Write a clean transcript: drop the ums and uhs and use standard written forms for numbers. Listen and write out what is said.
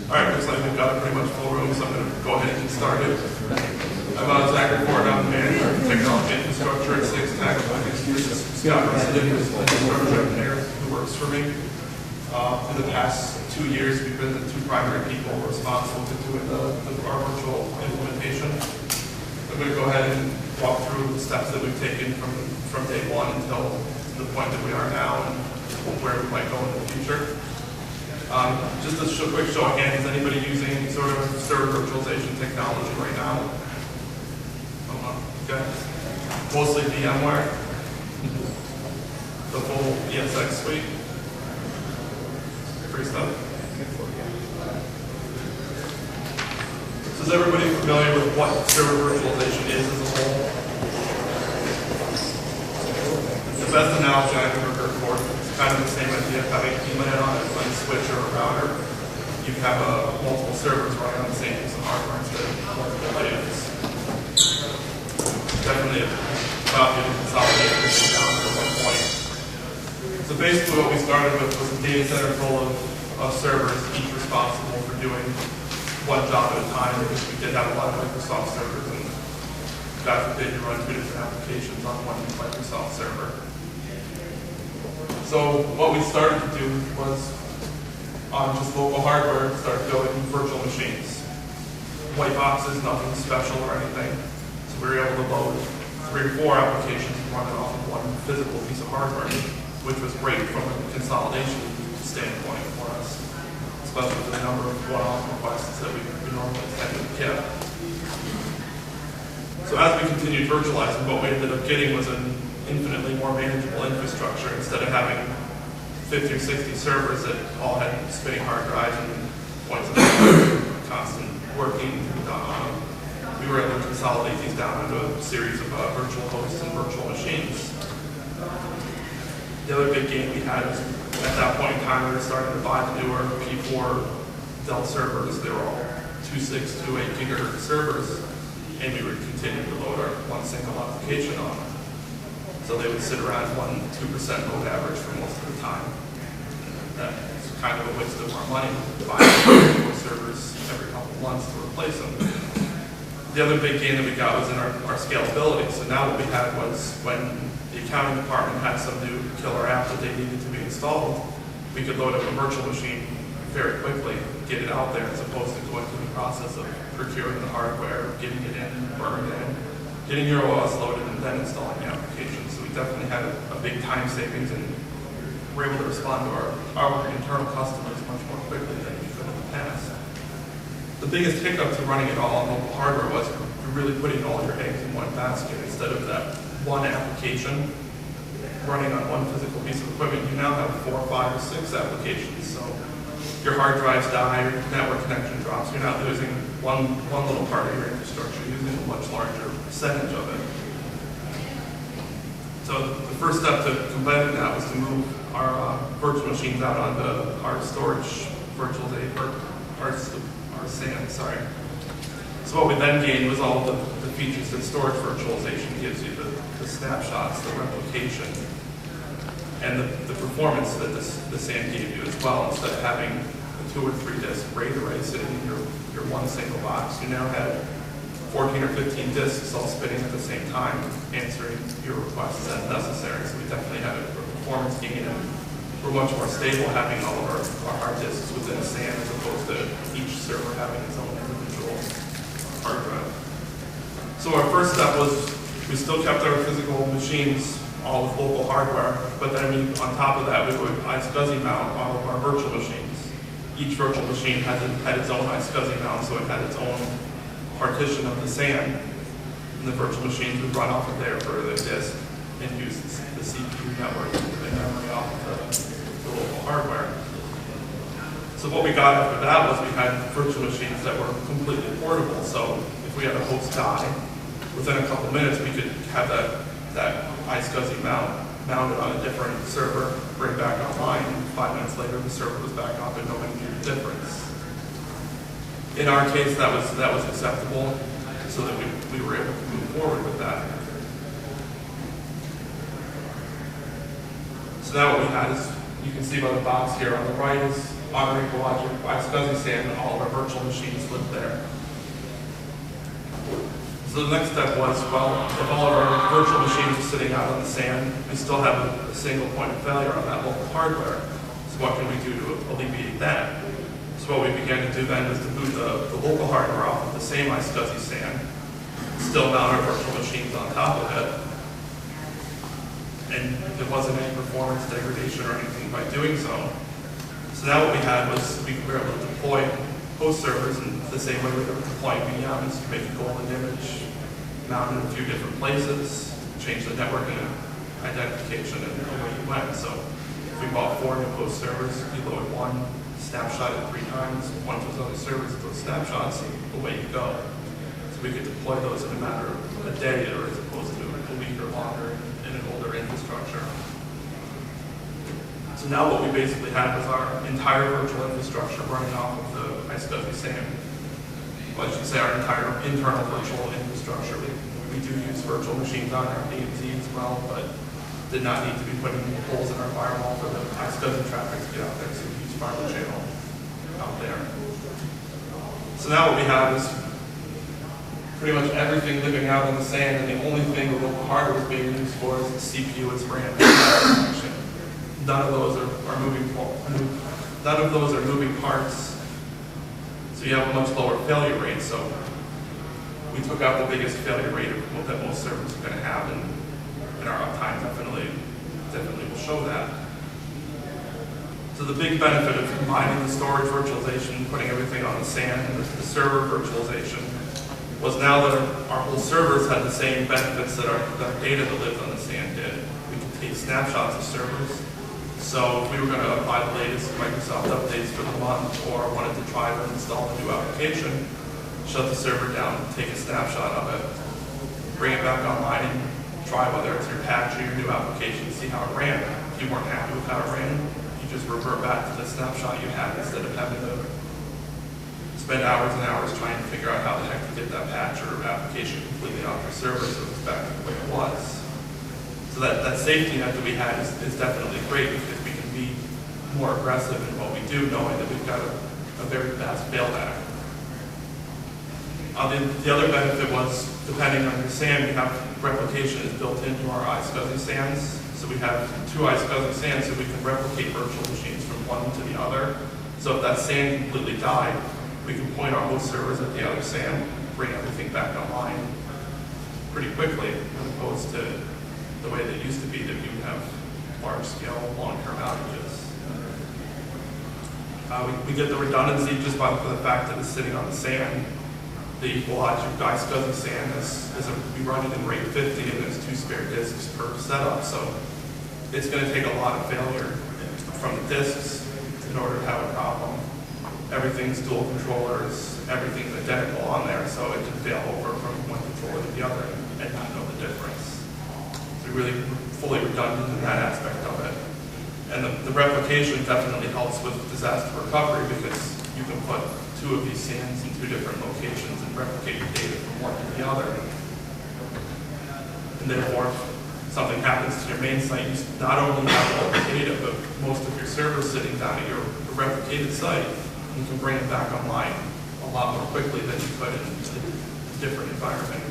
All right, looks like we've got a pretty much full room, so I'm going to go ahead and get started. I'm Zachary Fortna, I'm the manager of technology infrastructure at CXtec. This is Scott Brissenden, who's an infrastructure engineer who works for me. In the past 2 years, we've been the two primary people responsible for doing our virtual implementation. I'm going to go ahead and walk through the steps that we've taken from day one until the point that we are now and where we might go in the future. Just a quick show of hands, is anybody using any sort of server virtualization technology right now? Okay. Mostly VMware. The full CXtec suite. Free stuff. So is everybody familiar with what server virtualization is as a whole? The best analogy I've ever heard for it. Kind of the same idea of having Ethernet on a switch or a router. You have multiple servers running on the same piece of hardware instead of multiple layers. Definitely about to consolidate this down to one point. So basically what we started with was a data center full of servers, each responsible for doing one job at a time, because we did have a lot of Microsoft servers, and God forbid you run two different applications on one Microsoft server. So what we started to do was, on just local hardware, start building virtual machines. White boxes, nothing special or anything. So we were able to load 3 or 4 applications and run it off of one physical piece of hardware, which was great from a consolidation standpoint for us, especially with the number of one-off requests that we normally tend to get. So as we continued virtualizing, what we ended up getting was an infinitely more manageable infrastructure. Instead of having 50 or 60 servers that all had spinning hard drives and points of constant working, we were able to consolidate these down into a series of virtual hosts and virtual machines. The other big gain we had was, at that point in time, we were starting to buy the newer P4 Dell servers. They were all 2.6, 2.8 gigahertz servers, and we would continue to load our one single application on them. So they would sit around 1-2% load average for most of the time. That's kind of a waste of our money, buying more servers every couple of months to replace them. The other big gain that we got was in our scalability. So now what we had was, when the accounting department had some new killer app that they needed to be installed, we could load up a virtual machine very quickly, get it out there, as opposed to going through the process of procuring the hardware, getting it in, burning it in, getting your OS loaded, and then installing the application. So we definitely had a big time savings, and we're able to respond to our internal customers much more quickly than we could in the past. The biggest hiccup to running it all on local hardware was really putting all your eggs in one basket. Instead of that one application running on one physical piece of equipment, you now have 4, 5, or 6 applications. So your hard drives die, your network connection drops, you're not losing one little part of your infrastructure, you're using a much larger percentage of it. So the first step to combating that was to move our virtual machines out onto our storage virtualization, or our SAN, sorry. So what we then gained was all the features that storage virtualization gives you, the snapshots, the replication, and the performance that the SAN gave you as well. Instead of having a 2 or 3 disk RAID array sitting in your one single box, you now had 14 or 15 disks all spinning at the same time, answering your requests as necessary. So we definitely had a performance gain, and we're much more stable having all of our hard disks within SAN as opposed to each server having its own individual hard drive. So our first step was, we still kept our physical machines all with local hardware, but then on top of that, we would iSCSI mount all of our virtual machines. Each virtual machine had its own iSCSI mount, so it had its own partition of the SAN, and the virtual machines would run off of there for the disk and use the CPU network and memory off of the local hardware. So what we got after that was, we had virtual machines that were completely portable. So if we had a host die, within a couple minutes we could have that iSCSI mounted on a different server, bring back online, and 5 minutes later the server was back up and nobody knew the difference. In our case, that was acceptable, so that we were able to move forward with that. So now what we had is, you can see by the box here on the right is on our Equalogic iSCSI SAN, all of our virtual machines lived there. So the next step was, well, if all of our virtual machines are sitting out on the SAN, we still have a single point of failure on that local hardware. So what can we do to alleviate that? So what we began to do then was to boot the local hardware off of the same iSCSI SAN, still mount our virtual machines on top of it, and there wasn't any performance degradation or anything by doing so. So now what we had was we were able to deploy host servers in the same way we were deploying VMs, to make a golden image, mount it in a few different places, change the networking identification, and away you went. So if we bought 4 new host servers, you load one, snapshot it 3 times, one of those other servers with those snapshots, and away you go. So we could deploy those in a matter of a day, or as opposed to a week or longer in an older infrastructure. So now what we basically had was our entire virtual infrastructure running off of the iSCSI SAN. Well, I should say our entire internal virtual infrastructure. We do use virtual machines on our DMZ as well, but did not need to be putting holes in our firewall for the iSCSI traffic to get out there, so we use Fiber Channel out there. So now what we have is pretty much everything living out on the SAN, and the only thing the local hardware is being used for is the CPU, its RAM, and none of those are moving. None of those are moving parts. So you have a much lower failure rate. So we took out the biggest failure rate that most servers are going to have, and our uptime definitely will show that. So the big benefit of combining the storage virtualization, putting everything on the SAN, and the server virtualization was now that our whole servers had the same benefits that our data that lived on the SAN did. We could take snapshots of servers. So if we were going to apply the latest Microsoft updates for the month, or wanted to try to install a new application, shut the server down, take a snapshot of it, bring it back online, and try whether it's your patch or your new application, see how it ran. If you weren't happy with how it ran, you just revert back to the snapshot you had instead of having to spend hours and hours trying to figure out how the heck to get that patch or application completely off your server so it's back to the way it was. So that safety net that we had is definitely great, because we can be more aggressive in what we do, knowing that we've got a very fast failback. The other benefit was, depending on your SAN, we have replication is built into our iSCSI SANs. So we have 2 iSCSI SANs, so we can replicate virtual machines from one to the other. So if that SAN completely died, we can point our host servers at the other SAN, bring everything back online pretty quickly, as opposed to the way that used to be, that you would have large-scale, long-term outages. We get the redundancy just by the fact that it's sitting on the SAN. The Equalogic iSCSI SAN we run it in RAID 50, and there's 2 spare disks per setup, so it's going to take a lot of failure from the disks in order to have a problem. Everything's dual controllers, everything's identical on there, so it can fail over from one controller to the other and not know the difference. Really fully redundant in that aspect of it. And the replication definitely helps with disaster recovery, because you can put 2 of these SANs in 2 different locations and replicate the data from one to the other. And therefore, if something happens to your main site, you not only have all the data, but most of your servers sitting down at your replicated site, and you can bring it back online a lot more quickly than you could in a different environment.